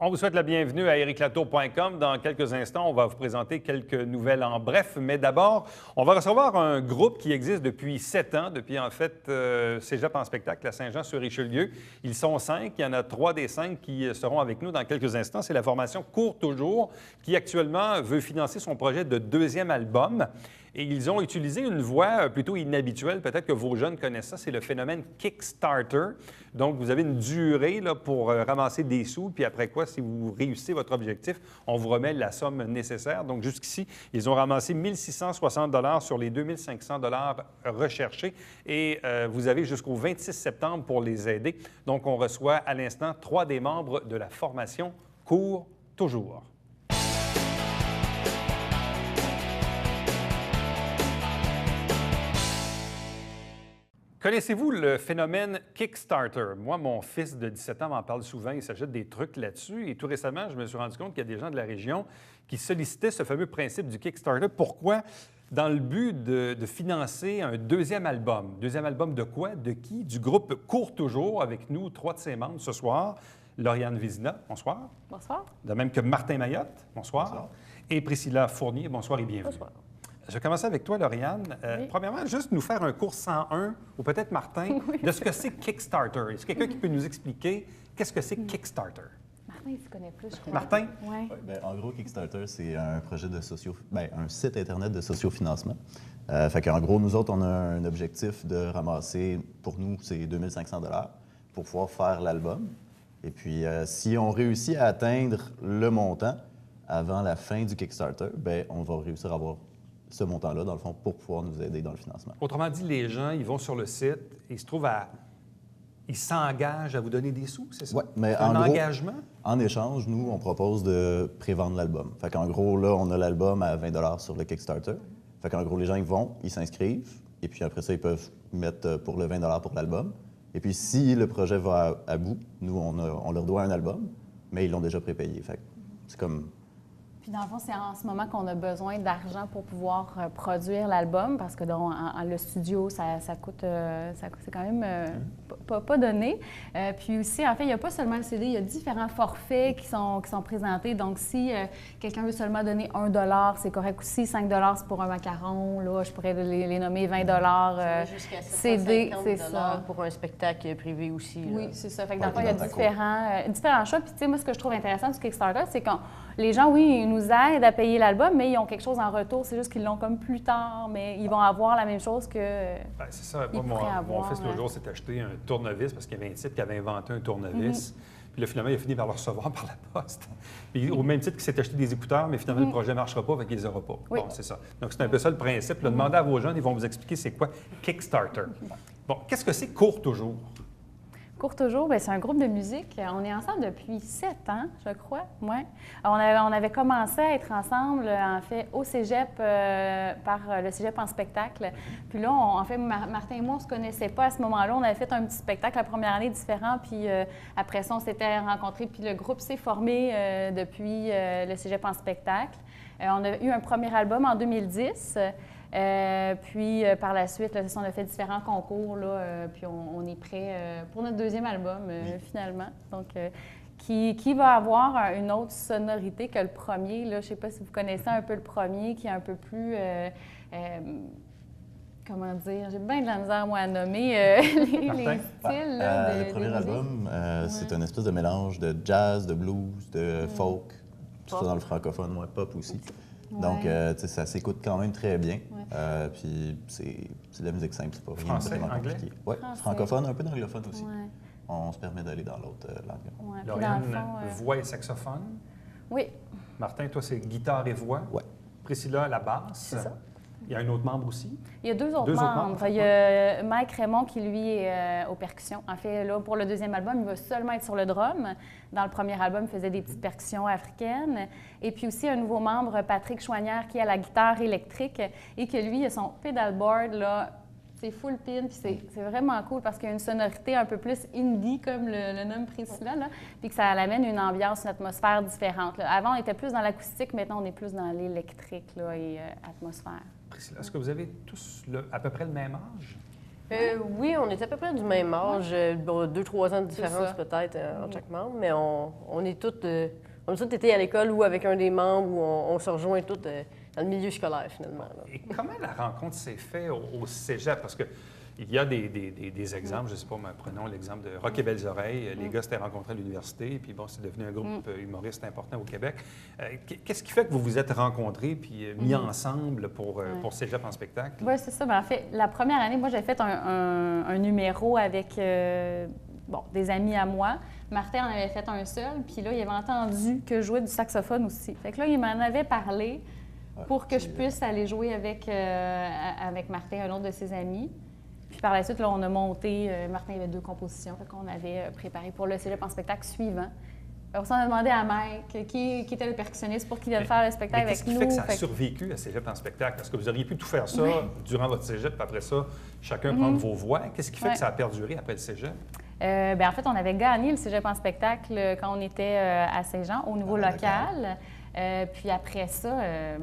On vous souhaite la bienvenue à ericlatour.com. Dans quelques instants, on va vous présenter quelques nouvelles en bref. Mais d'abord, on va recevoir un groupe qui existe depuis 7 ans, depuis en fait Cégep en spectacle à Saint-Jean-sur-Richelieu. Ils sont 5. Il y en a 3 des 5 qui seront avec nous dans quelques instants. C'est la formation Cours Toujours qui actuellement veut financer son projet de 2e album. Et ils ont utilisé une voie plutôt inhabituelle. Peut-être que vos jeunes connaissent ça. C'est le phénomène Kickstarter. Donc, vous avez une durée là, pour ramasser des sous. Puis après quoi, si vous réussissez votre objectif, on vous remet la somme nécessaire. Donc, jusqu'ici, ils ont ramassé 1 660 $ sur les 2 500 $ recherchés. Et vous avez jusqu'au 26 septembre pour les aider. Donc, on reçoit à l'instant 3 des membres de la formation Cours Toujours. Connaissez-vous le phénomène Kickstarter? Moi, mon fils de 17 ans m'en parle souvent, il s'achète des trucs là-dessus. Et tout récemment, je me suis rendu compte qu'il y a des gens de la région qui sollicitaient ce fameux principe du Kickstarter. Pourquoi? Dans le but de financer un 2e album. 2e album de quoi? De qui? Du groupe Cours Toujours, avec nous, 3 de ses membres ce soir. Lauriane Vézina, bonsoir. Bonsoir. De même que Martin Mayotte, bonsoir. Bonsoir. Et Priscilla Fournier, bonsoir et bienvenue. Bonsoir. Je vais commencer avec toi, Lauriane. Oui. Premièrement, juste nous faire un cours 101, ou peut-être Martin, de ce que c'est Kickstarter. Est-ce quelqu'un qui peut nous expliquer qu'est-ce que c'est Kickstarter? Martin, il se connaît plus, je crois. Martin? Oui. Ouais, en gros, Kickstarter, c'est un projet de un site Internet de sociofinancement. Fait qu'en gros, nous autres, on a un objectif de ramasser, pour nous, c'est 2 500 $ pour pouvoir faire l'album. Et puis, si on réussit à atteindre le montant avant la fin du Kickstarter, bien, on va réussir à avoir ce montant-là, dans le fond, pour pouvoir nous aider dans le financement. Autrement dit, les gens, ils vont sur le site et ils s'engagent à vous donner des sous, c'est ça? Oui, mais un en gros, engagement? En échange, nous, on propose de prévendre l'album. Fait qu'en gros, là, on a l'album à 20 $ sur le Kickstarter. Fait qu'en gros, les gens, ils vont, ils s'inscrivent, et puis après ça, ils peuvent mettre pour le 20 $ pour l'album. Et puis, si le projet va à bout, nous, on leur doit un album, mais ils l'ont déjà prépayé. Fait que c'est comme... Puis dans le fond, c'est en ce moment qu'on a besoin d'argent pour pouvoir produire l'album, parce que le studio, ça coûte, c'est quand même pas donné. Puis aussi, en fait, il n'y a pas seulement le CD, il y a différents forfaits qui sont présentés. Donc, si quelqu'un veut seulement donner 1 $, c'est correct aussi. 5 $ c'est pour un macaron. Là, je pourrais les nommer 20 $ jusqu'à CD, c'est ça. pour un spectacle privé aussi. Oui, Là. c'est ça. Fait que dans le fond, il y a différents choix. Puis, tu sais, moi, ce que je trouve intéressant du Kickstarter, c'est que les gens, oui, ils nous aident à payer l'album, mais ils ont quelque chose en retour. C'est juste qu'ils l'ont comme plus tard, mais ils vont avoir la même chose que. Bien, c'est ça. Moi, mon fils, l'autre jour, s'est acheté un tournevis parce qu'il y avait un type qui avait inventé un tournevis. Puis là, finalement, il a fini par le recevoir par la poste. Puis au même titre qu'il s'est acheté des écouteurs, mais finalement, le projet ne marchera pas, fait qu'il ne les aura pas. Oui. Bon, c'est ça. Donc, c'est un peu ça le principe. Là, demandez à vos jeunes, ils vont vous expliquer c'est quoi Kickstarter. Bon, qu'est-ce que c'est Cours Toujours? Cours Toujours, bien, c'est un groupe de musique. On est ensemble depuis 7 ans, je crois. Ouais. On avait commencé à être ensemble, en fait, au cégep, par le cégep en spectacle. Puis là, en fait, Martin et moi, on ne se connaissait pas à ce moment-là. On avait fait un petit spectacle la première année différent, puis après ça, on s'était rencontrés. Puis le groupe s'est formé depuis le cégep en spectacle. On a eu un premier album en 2010. Puis par la suite, là, on a fait différents concours, là, puis on est prêt pour notre 2e album, finalement. Donc, qui va avoir une autre sonorité que le premier. Là, je ne sais pas si vous connaissez un peu le premier, qui est un peu plus... comment dire? J'ai bien de la misère, moi, à nommer les styles. Là, le premier album, c'est une espèce de mélange de jazz, de blues, de folk, tout ça dans le francophone, moi, pop aussi. Donc, ça s'écoute quand même très bien. Ouais. Puis, c'est de la musique simple, c'est pas vraiment Français, anglais? Compliqué. Oui, francophone, un peu d'anglophone aussi. Ouais. On se permet d'aller dans l'autre langue. Ouais. Lauriane, voix et saxophone. Oui. Martin, toi, c'est guitare et voix. Oui. Priscilla, la basse. C'est ça. Il y a un autre membre aussi? Il y a deux autres membres. Il y a Mike Raymond qui, lui, est aux percussions. En fait, là, pour le 2e album, il va seulement être sur le drum. Dans le premier album, il faisait des petites percussions africaines. Et puis aussi, un nouveau membre, Patrick Chouanière, qui a la guitare électrique et que lui, il a son pedalboard, là. C'est full pin, puis c'est vraiment cool parce qu'il y a une sonorité un peu plus indie, comme le nomme Priscilla, là, puis que ça amène une ambiance, une atmosphère différente. Là. Avant, on était plus dans l'acoustique, maintenant, on est plus dans l'électrique là, et atmosphère. Priscilla, est-ce que vous avez tous à peu près le même âge? Oui, on est à peu près du même âge, 2-3 ans de différence ça. peut-être entre chaque membre, mais on est tous on a tous été à l'école ou avec un des membres ou on se rejoint tous dans le milieu scolaire finalement. Là. Et comment la rencontre s'est faite au cégep? Parce que il y a des exemples, je ne sais pas, mais prenons l'exemple de Rock et Belles Oreilles. Les gars s'étaient rencontrés à l'université, et puis bon, c'est devenu un groupe humoriste important au Québec. Qu'est-ce qui fait que vous vous êtes rencontrés puis mis ensemble pour Cégep en spectacle? Oui, c'est ça. Ben, en fait, la première année, moi, j'avais fait un numéro avec des amis à moi. Martin en avait fait un seul, puis là, il avait entendu que je jouais du saxophone aussi. Fait que là, il m'en avait parlé pour que je puisse aller jouer avec Martin, un autre de ses amis. Puis par la suite, là, on a monté, Martin avait 2 compositions qu'on avait préparées pour le cégep en spectacle suivant. On s'en a demandé à Mike, qui était le percussionniste, pour qu'il vienne faire le spectacle avec nous. Qu'est-ce qui fait que ça a survécu à Cégep en spectacle? Parce que vous auriez pu tout faire ça durant votre cégep, puis après ça, chacun prendre vos voix. Qu'est-ce qui fait que ça a perduré après le cégep? En fait, on avait gagné le cégep en spectacle quand on était à Saint-Jean, au niveau local. Puis après ça,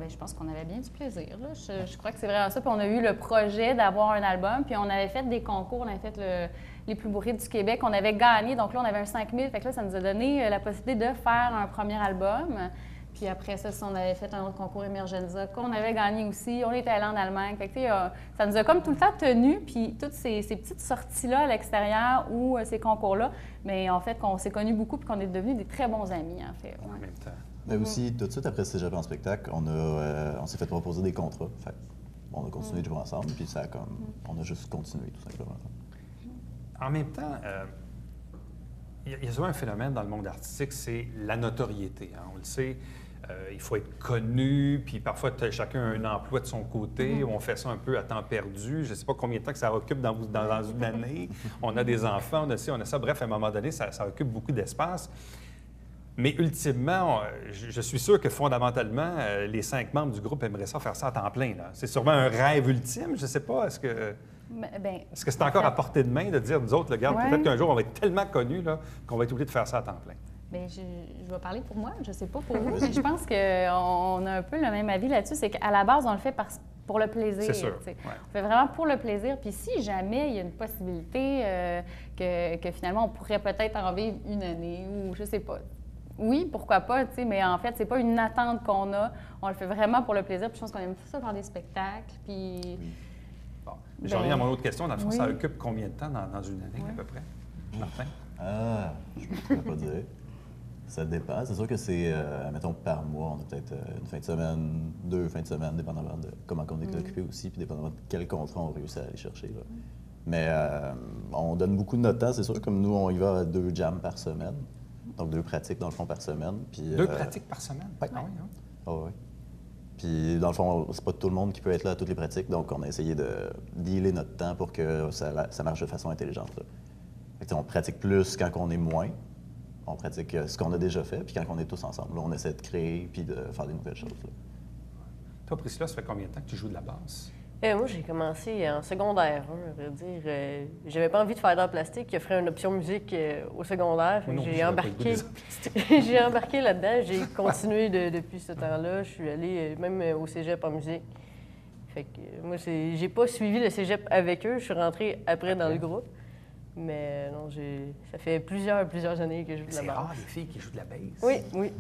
je pense qu'on avait bien du plaisir. Là. Je crois que c'est vraiment ça. Puis on a eu le projet d'avoir un album. Puis on avait fait des concours. On avait fait les plus beaux rites du Québec. On avait gagné. Donc là, on avait un 5000. Fait que là, ça nous a donné la possibilité de faire un premier album. Puis après ça, on avait fait un autre concours Emergenza qu'on avait gagné aussi. On était allé en Allemagne. Fait que, ça nous a comme tout le temps tenus. Puis toutes ces petites sorties-là à l'extérieur ou ces concours-là, mais en fait, qu'on s'est connus beaucoup puis qu'on est devenus des très bons amis, en fait. En même temps. Mais aussi, tout de suite après Cégep en spectacle, on s'est fait proposer des contrats. Fait on a continué de jouer ensemble, puis ça a on a juste continué, tout simplement. En même temps, il y a souvent un phénomène dans le monde artistique, c'est la notoriété. Hein. On le sait, il faut être connu, puis parfois chacun a un emploi de son côté, on fait ça un peu à temps perdu. Je ne sais pas combien de temps que ça occupe dans une année. On a des enfants, on a ci, on a ça. Bref, à un moment donné, ça occupe beaucoup d'espace. Mais ultimement, je suis sûr que fondamentalement, les 5 membres du groupe aimeraient ça faire ça à temps plein. C'est sûrement un rêve ultime, je ne sais pas. Est-ce que c'est encore à portée de main de dire, nous autres, regarde, peut-être qu'un jour, on va être tellement connus qu'on va être obligé de faire ça à temps plein? Bien, je vais parler pour moi, je ne sais pas pour vous, mais je pense qu'on a un peu le même avis là-dessus. C'est qu'à la base, on le fait pour le plaisir. C'est sûr. Ouais. On fait vraiment pour le plaisir. Puis si jamais il y a une possibilité que finalement, on pourrait peut-être en vivre une année ou je ne sais pas. Oui, pourquoi pas, mais en fait, c'est pas une attente qu'on a. On le fait vraiment pour le plaisir. Puis je pense qu'on aime ça faire des spectacles. Puis... Bon. J'en reviens à mon autre question. Dans le fond, ça occupe combien de temps dans une année, à peu près, Martin? Je ne pourrais pas dire. Ça dépend. C'est sûr que c'est, mettons, par mois, on a peut-être une fin de semaine, 2 fins de semaine, dépendamment de comment on est occupé aussi, puis dépendamment de quel contrat on réussit à aller chercher. Là. Mais on donne beaucoup de notre temps. C'est sûr, comme nous, on y va à 2 jams par semaine. Donc, 2 pratiques, dans le fond, par semaine. Puis, 2 pratiques par semaine? Oui. Ah oui, hein? Oui. Puis, dans le fond, c'est pas tout le monde qui peut être là à toutes les pratiques. Donc, on a essayé de dealer notre temps pour que ça marche de façon intelligente. Là. Fait que, on pratique plus quand on est moins. On pratique ce qu'on a déjà fait. Puis, quand on est tous ensemble, là, on essaie de créer puis de faire des nouvelles choses. Là. Toi, Priscilla, ça fait combien de temps que tu joues de la basse? Moi, j'ai commencé en secondaire, à vrai dire. J'avais pas envie de faire d'art plastique. Il offrait une option musique au secondaire. J'ai embarqué là-dedans. J'ai continué depuis ce temps-là. Je suis allée même au cégep en musique. Fait que moi, j'ai pas suivi le cégep avec eux. Je suis rentrée après dans le groupe. Mais non, ça fait plusieurs années que je joue de la basse. C'est rare, les filles qui jouent de la basse. Oui.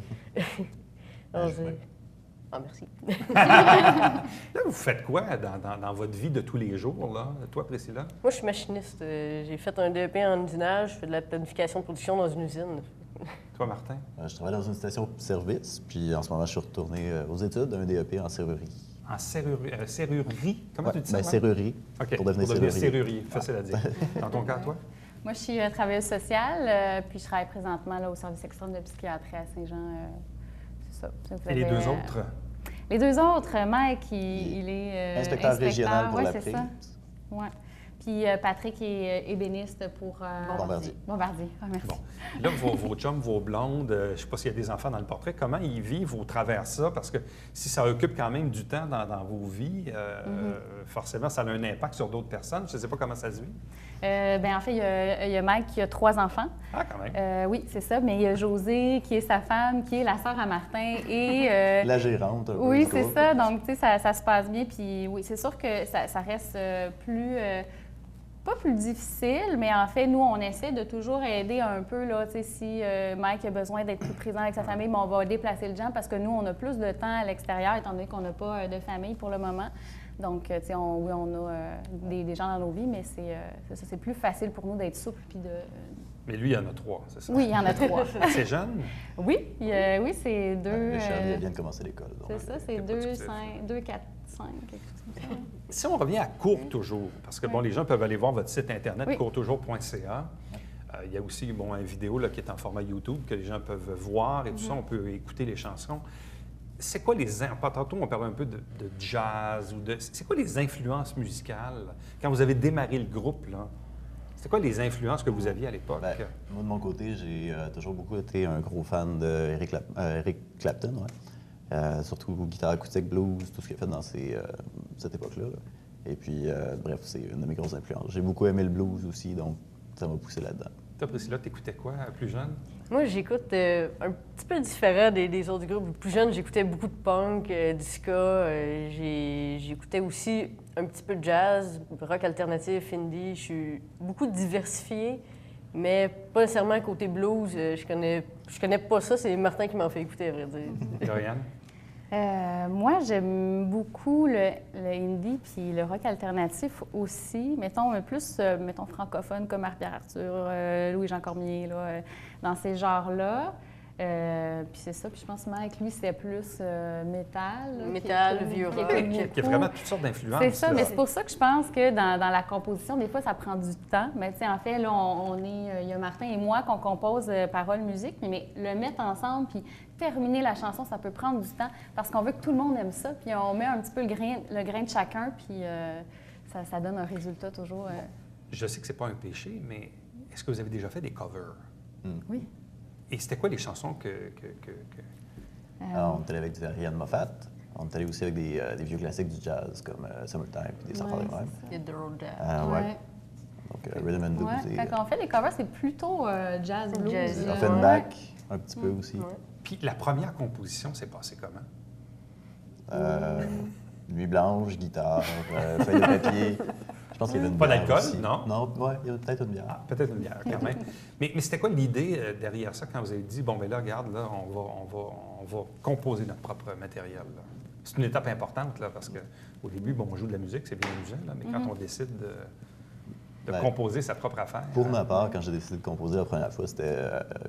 Non, merci. Là, vous faites quoi dans votre vie de tous les jours, là? Toi, Priscilla? Moi, je suis machiniste. J'ai fait un DEP en usinage. Je fais de la planification de production dans une usine. Toi, Martin? Je travaille dans une station-service, puis en ce moment, je suis retourné aux études d'un DEP en serrurerie. En serrurerie? Comment tu dis ça? Serrurerie, OK, pour devenir serrurier. Facile à dire. Dans ton cas, toi? Moi, je suis travailleuse sociale, puis je travaille présentement là, au service extrême de psychiatrie à Saint-Jean. C'est ça. Et les 2 autres? Les 2 autres, Mike, il est inspecteur régional pour la c'est ça. Ouais. Puis Patrick est ébéniste pour... Bombardier. Ah, merci. Bon. Là, vos chums, vos blondes, je ne sais pas s'il y a des enfants dans le portrait, comment ils vivent au travers de ça? Parce que si ça occupe quand même du temps dans vos vies, forcément, ça a un impact sur d'autres personnes. Je ne sais pas comment ça se vit. En fait, il y a Mike qui a 3 enfants. Ah, quand même. Oui, c'est ça. Mais il y a Josée, qui est sa femme, qui est la sœur à Martin. Et, la gérante. Oui, c'est ça. Donc, tu sais, ça se passe bien. Puis oui, c'est sûr que ça reste plus... pas plus difficile, mais en fait, nous, on essaie de toujours aider un peu. Là, si Mike a besoin d'être plus présent avec sa famille, on va déplacer le jam parce que nous, on a plus de temps à l'extérieur, étant donné qu'on n'a pas de famille pour le moment. Donc, oui, on a des gens dans nos vies, mais c'est plus facile pour nous d'être souple puis de... Mais lui, il y en a 3, c'est ça? Oui, il y en a 3. C'est jeune? Oui, oui, c'est 2... Richard vient de commencer l'école. C'est ça, c'est 2, 5, 2, 4, 5, quelque chose comme ça. Si on revient à Cours Toujours, parce que les gens peuvent aller voir votre site internet, oui. courtoujours.ca. Il y a aussi une vidéo là, qui est en format YouTube que les gens peuvent voir et tout ça, on peut écouter les chansons. C'est quoi les... Tantôt, on parlait un peu de jazz ou de... C'est quoi les influences musicales? Quand vous avez démarré le groupe, là, c'est quoi les influences que vous aviez à l'époque? Moi, de mon côté, j'ai toujours beaucoup été un gros fan d'Eric Clapton, surtout guitare acoustique, blues, tout ce qu'il a fait dans cette époque-là. Et puis, bref, c'est une de mes grosses influences. J'ai beaucoup aimé le blues aussi, donc ça m'a poussé là-dedans. Toi, Priscilla, t'écoutais quoi plus jeune? Moi, j'écoute un petit peu différent des autres groupes. Plus jeune, j'écoutais beaucoup de punk, du ska. J'écoutais aussi un petit peu de jazz, rock alternatif, indie. Je suis beaucoup diversifiée, mais pas nécessairement côté blues. Je connais pas ça. C'est Martin qui m'en fait écouter, à vrai dire. Doriane? Moi, j'aime beaucoup le indie puis le rock alternatif aussi. Mettons, plus francophone comme Marie-Pierre Arthur, Louis-Jean Cormier, là, dans ces genres-là. Puis c'est ça. Puis je pense que Mike, lui, c'était plus métal. Métal, vieux rock. Il y a vraiment toutes sortes d'influences. C'est ça, mais c'est pour ça que je pense que dans la composition, des fois, ça prend du temps. Mais tu sais, en fait, là, il y a Martin et moi qu'on compose paroles, musique, mais le mettre ensemble puis terminer la chanson, ça peut prendre du temps parce qu'on veut que tout le monde aime ça. Puis on met un petit peu le grain de chacun, puis ça donne un résultat toujours. Je sais que c'est pas un péché, mais est-ce que vous avez déjà fait des covers? Oui. Et c'était quoi les chansons que... On est allé avec Ariane Moffat. On est allé aussi avec des vieux classiques du jazz comme Summertime et des affaires de même. Et The Road Ouais. Donc Rhythm and Blues. Ouais. Quand on fait des covers, c'est plutôt jazz, blues. Jazz. Offenbach, un petit peu aussi. Ouais. Puis la première composition s'est passée comment? Nuit blanche, guitare, feuille de papier. Je pense qu'il y avait une Pas bière d'alcool, aussi. non? Non, ouais, il y avait peut-être une bière. Ah, peut-être une bière, quand même. Mais c'était quoi l'idée derrière ça quand vous avez dit, bon, bien là, regarde, là, on va composer notre propre matériel, là? C'est une étape importante, là, parce qu'au début, bon, on joue de la musique, c'est bien amusant, là, mais quand on décide de composer sa propre affaire... Pour ma part, quand j'ai décidé de composer la première fois, c'était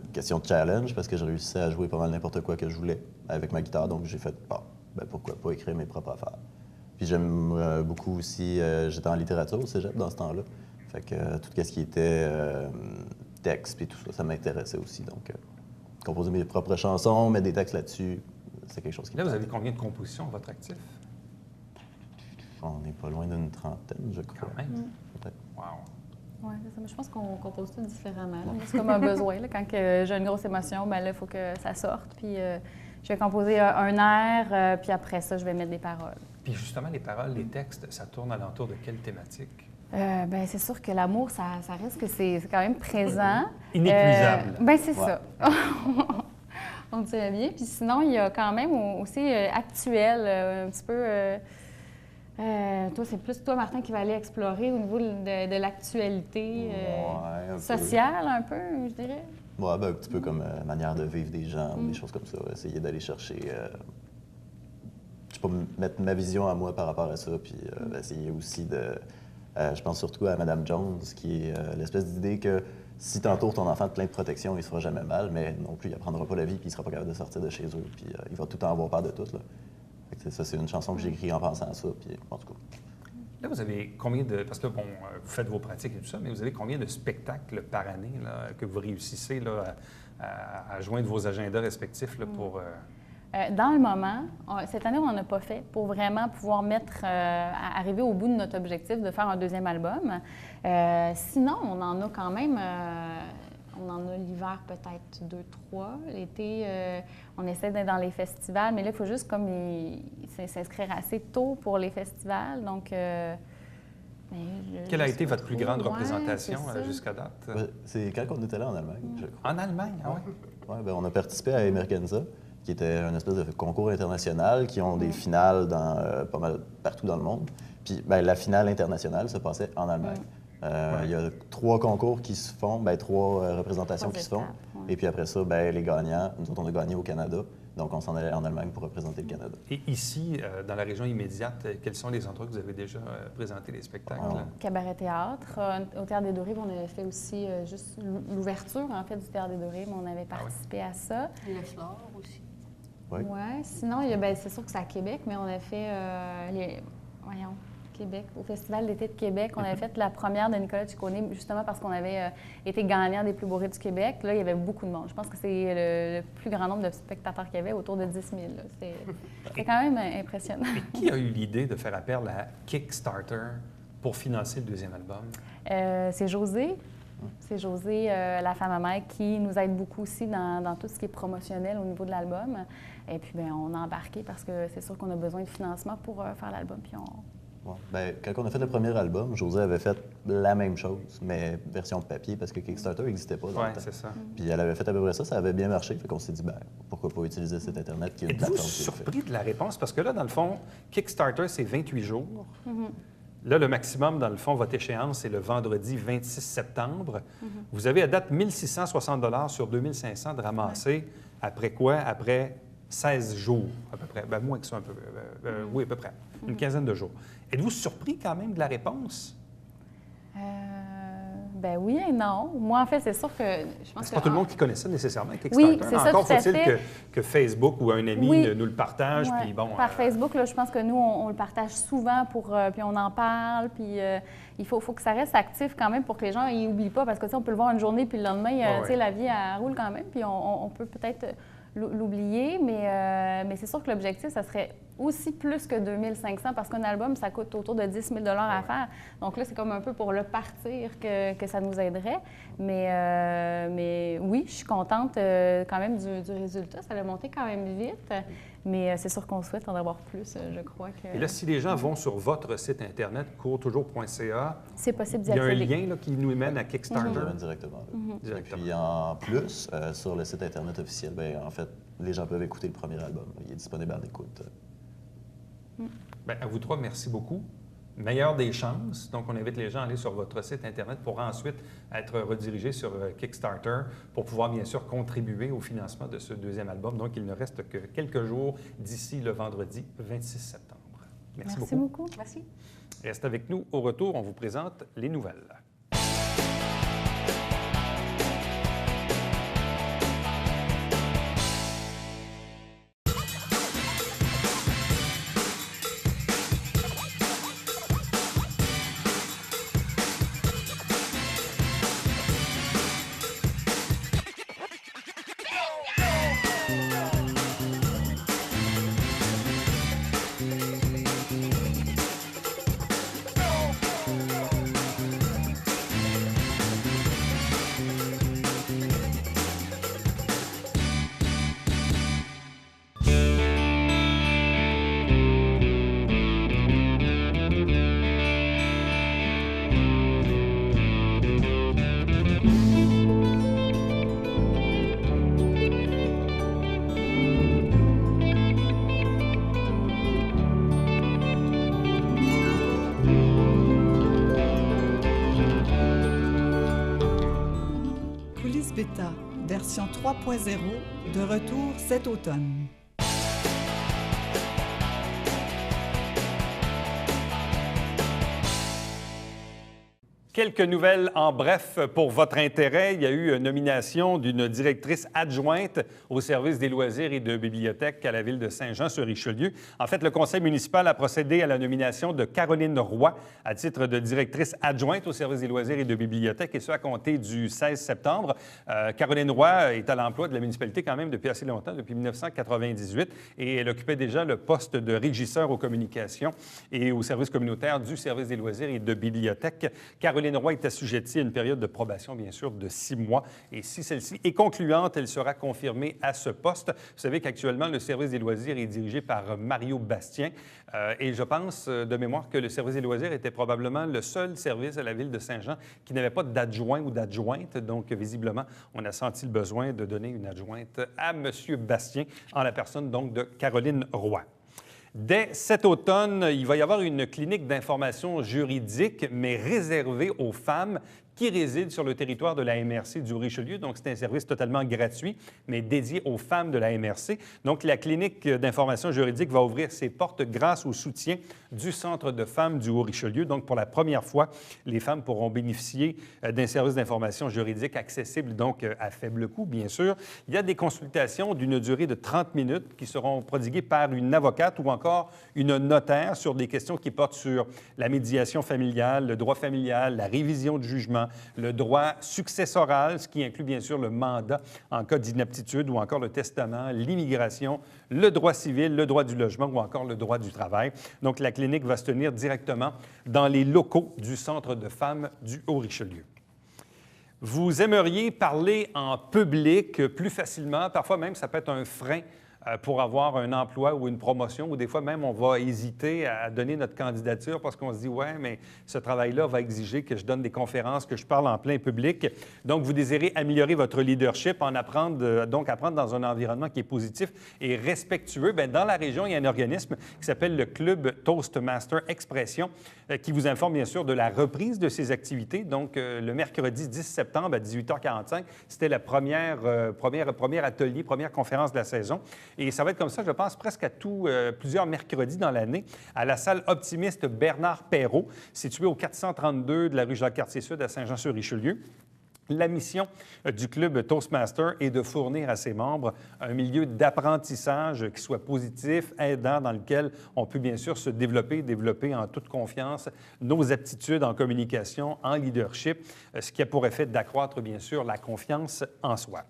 une question de challenge parce que je réussissais à jouer pas mal n'importe quoi que je voulais avec ma guitare. Donc, j'ai fait, pourquoi pas écrire mes propres affaires. Puis j'aime beaucoup aussi, j'étais en littérature au cégep dans ce temps-là. Fait que tout ce qui était texte et tout ça, ça m'intéressait aussi. Donc, composer mes propres chansons, mettre des textes là-dessus, c'est quelque chose qui Là, vous avez combien de compositions à votre actif? On n'est pas loin d'une trentaine, je crois. Quand même. Peut-être. Wow. Oui, c'est ça. Mais je pense qu'on compose tout différemment. C'est comme un besoin. Là. Quand j'ai une grosse émotion, ben là, il faut que ça sorte. Puis je vais composer un air, puis après ça, je vais mettre des paroles. Puis justement, les paroles, les textes, ça tourne alentour de quelle thématique? Ben c'est sûr que l'amour, ça reste que c'est quand même présent. Inépuisable. Ben c'est ça. On dirait bien. Puis sinon, il y a quand même aussi actuel, un petit peu... toi, c'est plus toi, Martin, qui va aller explorer au niveau de l'actualité sociale, un peu, je dirais. Oui, un petit peu comme manière de vivre des gens ou des choses comme ça. Essayer d'aller chercher, je sais pas, mettre ma vision à moi par rapport à ça, puis essayer aussi de... je pense surtout à Mme Jones, qui est l'espèce d'idée que si tu entoures ton enfant de plein de protection, il ne se fera jamais mal, mais non plus, il n'apprendra pas la vie, puis il ne sera pas capable de sortir de chez eux, puis il va tout le temps avoir peur de tout, là. Ça, c'est une chanson que j'ai écrite en pensant à ça, puis en tout cas. Là, vous avez combien de... Parce que, bon, vous faites vos pratiques et tout ça, mais vous avez combien de spectacles par année là, que vous réussissez là, à joindre vos agendas respectifs là, pour... Dans le moment, cette année, on n'en a pas fait pour vraiment pouvoir arriver au bout de notre objectif de faire un deuxième album. Sinon, on en a quand même... on en a l'hiver peut-être 2, 3. L'été, on essaie d'être dans les festivals, mais là, il faut juste comme s'inscrire assez tôt pour les festivals. Donc, quelle a été votre plus grande représentation jusqu'à date? C'est quand on était là en Allemagne, je crois. En Allemagne, ah oui? Oui, on a participé à Emergenza, qui était un espèce de concours international qui ont des finales dans pas mal partout dans le monde. Puis la finale internationale se passait en Allemagne. Il y a 3 concours qui se font, 3 représentations 3 qui se font. étapes, ouais. Et puis après ça, les gagnants, nous autres, on a gagné au Canada. Donc, on s'en allait en Allemagne pour représenter le Canada. Et ici, dans la région immédiate, quels sont les endroits que vous avez déjà présenté les spectacles? Cabaret-théâtre. Au Théâtre des Dorées, on avait fait aussi juste l'ouverture, en fait, du Théâtre des Dorées, mais on avait participé à ça. Le Flore aussi. Oui. Oui. Sinon, c'est sûr que c'est à Québec, mais on a fait, Québec, au Festival d'été de Québec. On avait fait la première de Nicolas Ciccone, justement parce qu'on avait été gagnant des plus beaux rires du Québec. Là, il y avait beaucoup de monde. Je pense que c'est le plus grand nombre de spectateurs qu'il y avait, autour de 10 000. C'était quand même impressionnant. Et qui a eu l'idée de faire appel à Kickstarter pour financer le deuxième album? C'est José. C'est José, la femme à mère, qui nous aide beaucoup aussi dans tout ce qui est promotionnel au niveau de l'album. Et puis, on a embarqué parce que c'est sûr qu'on a besoin de financement pour faire l'album. Puis quand on a fait le premier album, José avait fait la même chose, mais version papier, parce que Kickstarter n'existait pas dans le temps. C'est ça. Puis elle avait fait à peu près ça, ça avait bien marché. Fait qu'on s'est dit, pourquoi pas utiliser le site Internet qui est une Êtes-vous plateforme qui le fait. surpris de la réponse? Parce que là, dans le fond, Kickstarter, c'est 28 jours. Là, le maximum, dans le fond, votre échéance, c'est le vendredi 26 septembre. Vous avez à date 1 660 sur 2 500 de ramasser. Après quoi? Après 16 jours, à peu près. Moins que ça, un peu. Oui, à peu près. Une quinzaine de jours. Êtes-vous surpris quand même de la réponse? Oui et non. Moi, en fait, c'est sûr que je pense C'est que... pas tout le monde qui connaît ça nécessairement, Kickstarter. Oui, c'est ça, Encore tout à faut-il fait. que Facebook ou un ami nous le partage. Ouais. Puis bon, par Facebook, là, je pense que nous, on le partage souvent, puis on en parle, puis il faut que ça reste actif quand même pour que les gens n'oublient pas, parce que on peut le voir une journée, puis le lendemain, la vie, elle roule quand même, puis on peut peut-être l'oublier, mais c'est sûr que l'objectif, ça serait aussi plus que 2 500 parce qu'un album, ça coûte autour de 10 000 à faire. Donc là, c'est comme un peu pour le partir que ça nous aiderait. Mais oui, je suis contente quand même du résultat. Ça a monté quand même vite, mais c'est sûr qu'on souhaite en avoir plus, je crois. Et là, si les gens vont sur votre site Internet, courtoujours.ca, c'est possible d'y il y a un accéder. lien là, qui nous mène à Kickstarter. Ça mène directement. Là. Puis en plus, sur le site Internet officiel, en fait, les gens peuvent écouter le premier album. Il est disponible en écoute. À vous trois, merci beaucoup. Meilleure des chances. Donc, on invite les gens à aller sur votre site Internet pour ensuite être redirigés sur Kickstarter pour pouvoir, bien sûr, contribuer au financement de ce deuxième album. Donc, il ne reste que quelques jours d'ici le vendredi 26 septembre. Merci beaucoup. Merci. Reste avec nous. Au retour, on vous présente les nouvelles. Bêta, version 3.0, de retour cet automne. Quelques nouvelles en bref pour votre intérêt. Il y a eu une nomination d'une directrice adjointe au service des loisirs et de bibliothèques à la ville de Saint-Jean-sur-Richelieu. En fait, le conseil municipal a procédé à la nomination de Caroline Roy à titre de directrice adjointe au service des loisirs et de bibliothèques, et ce à compter du 16 septembre. Caroline Roy est à l'emploi de la municipalité quand même depuis assez longtemps, depuis 1998, et elle occupait déjà le poste de régisseur aux communications et aux services communautaires du service des loisirs et de bibliothèques. Caroline Roy est assujettie à une période de probation, bien sûr, de 6 mois. Et si celle-ci est concluante, elle sera confirmée à ce poste. Vous savez qu'actuellement, le service des loisirs est dirigé par Mario Bastien. Et je pense, de mémoire, que le service des loisirs était probablement le seul service à la ville de Saint-Jean qui n'avait pas d'adjoint ou d'adjointe. Donc, visiblement, on a senti le besoin de donner une adjointe à M. Bastien, en la personne, donc, de Caroline Roy. Dès cet automne, il va y avoir une clinique d'information juridique, mais réservée aux femmes qui résident sur le territoire de la MRC du Richelieu. Donc, c'est un service totalement gratuit, mais dédié aux femmes de la MRC. Donc, la clinique d'information juridique va ouvrir ses portes grâce au soutien du Centre de femmes du Haut-Richelieu. Donc, pour la première fois, les femmes pourront bénéficier d'un service d'information juridique accessible, donc à faible coût, bien sûr. Il y a des consultations d'une durée de 30 minutes qui seront prodiguées par une avocate ou encore une notaire sur des questions qui portent sur la médiation familiale, le droit familial, la révision du jugement, le droit successoral, ce qui inclut bien sûr le mandat en cas d'inaptitude ou encore le testament, l'immigration, le droit civil, le droit du logement ou encore le droit du travail. Donc, la clinique va se tenir directement dans les locaux du Centre de femmes du Haut-Richelieu. Vous aimeriez parler en public plus facilement, parfois même ça peut être un frein pour avoir un emploi ou une promotion, ou des fois même on va hésiter à donner notre candidature parce qu'on se dit « ouais, mais ce travail-là va exiger que je donne des conférences, que je parle en plein public ». Donc, vous désirez améliorer votre leadership, apprendre dans un environnement qui est positif et respectueux. Bien, dans la région, il y a un organisme qui s'appelle le Club Toastmaster Expression qui vous informe bien sûr de la reprise de ces activités. Donc, le mercredi 10 septembre à 18h45, c'était la première atelier, première conférence de la saison. Et ça va être comme ça, je pense, presque à plusieurs mercredis dans l'année, à la salle optimiste Bernard Perrault, située au 432 de la rue Jacques-Cartier-Sud à Saint-Jean-sur-Richelieu. La mission du Club Toastmaster est de fournir à ses membres un milieu d'apprentissage qui soit positif, aidant, dans lequel on peut bien sûr se développer en toute confiance nos aptitudes en communication, en leadership, ce qui a pour effet d'accroître bien sûr la confiance en soi.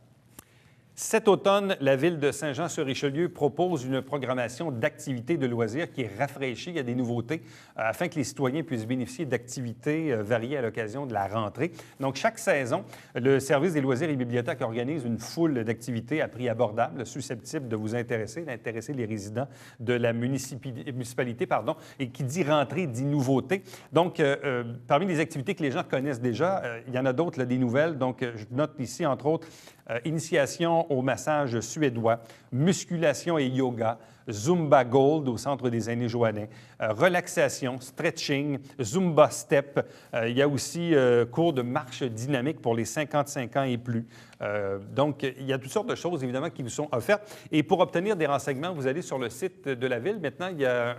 Cet automne, la Ville de Saint-Jean-sur-Richelieu propose une programmation d'activités de loisirs qui est rafraîchie. Il y a des nouveautés afin que les citoyens puissent bénéficier d'activités variées à l'occasion de la rentrée. Donc, chaque saison, le service des loisirs et bibliothèques organise une foule d'activités à prix abordable, susceptibles de vous intéresser, d'intéresser les résidents de la municipalité, et qui dit rentrée, dit nouveauté. Donc, parmi les activités que les gens connaissent déjà, il y en a d'autres, des nouvelles. Donc, je note ici, entre autres, initiation au massage suédois, musculation et yoga, Zumba Gold au Centre des aînés joannais, relaxation, stretching, Zumba Step. Il y a aussi cours de marche dynamique pour les 55 ans et plus. Donc, il y a toutes sortes de choses, évidemment, qui vous sont offertes. Et pour obtenir des renseignements, vous allez sur le site de la Ville. Maintenant, il y a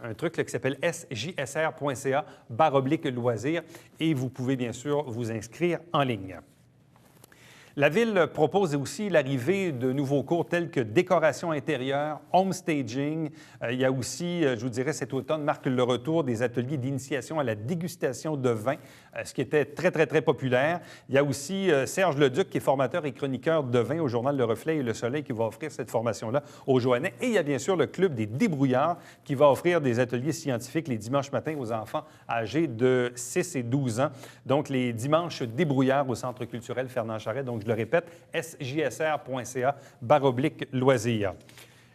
un truc là, qui s'appelle sjsr.ca/loisirs et vous pouvez bien sûr vous inscrire en ligne. La Ville propose aussi l'arrivée de nouveaux cours tels que décoration intérieure, home staging. Il y a aussi, je vous dirais, cet automne marque le retour des ateliers d'initiation à la dégustation de vin, ce qui était très, très, très populaire. Il y a aussi Serge Leduc, qui est formateur et chroniqueur de vin au journal Le Reflet et Le Soleil, qui va offrir cette formation-là aux Joannais. Et il y a bien sûr le Club des débrouillards, qui va offrir des ateliers scientifiques les dimanches matins aux enfants âgés de 6 et 12 ans. Donc, les dimanches débrouillards au Centre culturel Fernand Charest. Donc, je le répète, sjsr.ca/loisirs.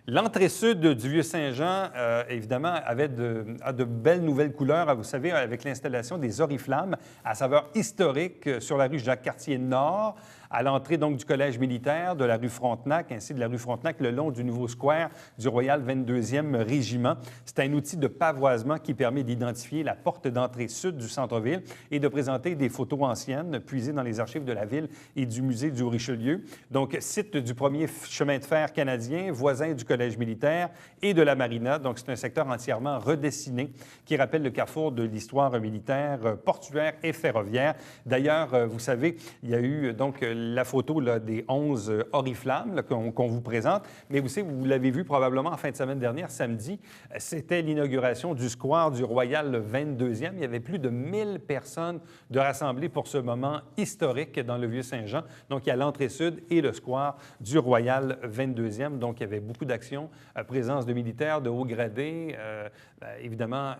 L'entrée sud du Vieux-Saint-Jean, évidemment, a de belles nouvelles couleurs, vous savez, avec l'installation des oriflammes à saveur historique sur la rue Jacques-Cartier-Nord, à l'entrée donc du Collège militaire, de la rue Frontenac, ainsi de la rue Frontenac, le long du nouveau square du Royal 22e Régiment. C'est un outil de pavoisement qui permet d'identifier la porte d'entrée sud du centre-ville et de présenter des photos anciennes puisées dans les archives de la Ville et du Musée du Richelieu. Donc, site du premier chemin de fer canadien, voisin du Collège militaire et de la Marina. Donc, c'est un secteur entièrement redessiné qui rappelle le carrefour de l'histoire militaire, portuaire et ferroviaire. D'ailleurs, vous savez, il y a eu donc la photo là, des 11 oriflammes qu'on vous présente. Mais vous savez, vous l'avez vu probablement en fin de semaine dernière, samedi, c'était l'inauguration du square du Royal 22e. Il y avait plus de 1000 personnes de rassemblées pour ce moment historique dans le Vieux-Saint-Jean. Donc, il y a l'entrée sud et le square du Royal 22e. Donc, il y avait beaucoup d'actions, présence de militaires de haut gradé. Évidemment,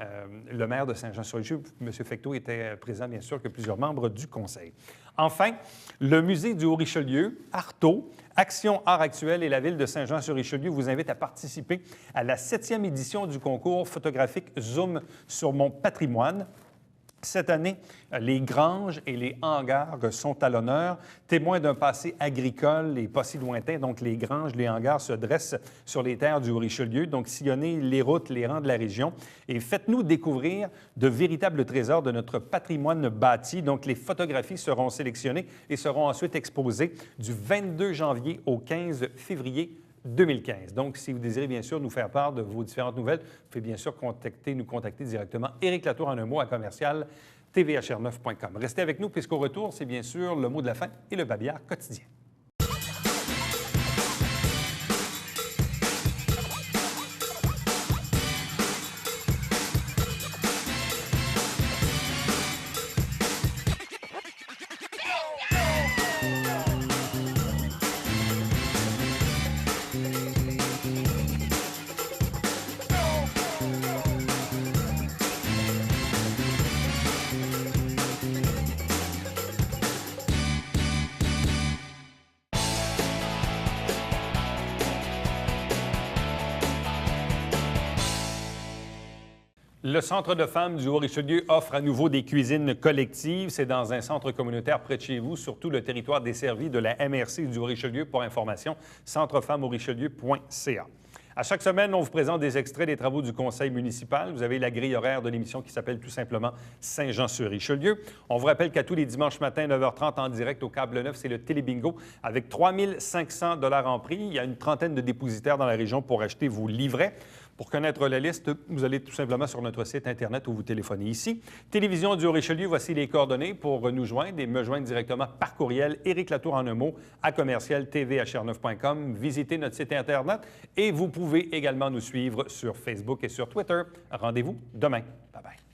le maire de Saint-Jean-sur-Richelieu, M. Fecteau, était présent, bien sûr, que plusieurs membres du conseil. Enfin, le Musée du Haut-Richelieu, Artaud, Action Art Actuel et la Ville de Saint-Jean-sur-Richelieu vous invitent à participer à la 7e édition du concours photographique Zoom sur mon patrimoine. Cette année, les granges et les hangars sont à l'honneur, témoins d'un passé agricole et pas si lointain. Donc, les granges, les hangars se dressent sur les terres du Haut-Richelieu. Donc, sillonnez les routes, les rangs de la région et faites-nous découvrir de véritables trésors de notre patrimoine bâti. Donc, les photographies seront sélectionnées et seront ensuite exposées du 22 janvier au 15 février 2015. Donc, si vous désirez bien sûr nous faire part de vos différentes nouvelles, vous pouvez bien sûr nous contacter directement. Éric Latour en un mot à commercial tvhr9.com. Restez avec nous puisqu'au retour, c'est bien sûr le mot de la fin et le babillard quotidien. Le Centre de femmes du Haut-Richelieu offre à nouveau des cuisines collectives. C'est dans un centre communautaire près de chez vous, sur tout le territoire desservi de la MRC du Haut-Richelieu. Pour information, centrefemmesaurichelieu.ca. À chaque semaine, on vous présente des extraits des travaux du conseil municipal. Vous avez la grille horaire de l'émission qui s'appelle tout simplement Saint-Jean-sur-Richelieu. On vous rappelle qu'à tous les dimanches matins, 9h30 en direct au Câble 9, c'est le Télébingo avec 3 500 $ en prix. Il y a une trentaine de dépositaires dans la région pour acheter vos livrets. Pour connaître la liste, vous allez tout simplement sur notre site Internet ou vous téléphonez ici. Télévision du Haut-Richelieu, voici les coordonnées pour nous joindre et me joindre directement par courriel. Éric Latour en un mot à commercial tvhr9.com. Visitez notre site Internet et vous pouvez également nous suivre sur Facebook et sur Twitter. Rendez-vous demain. Bye bye.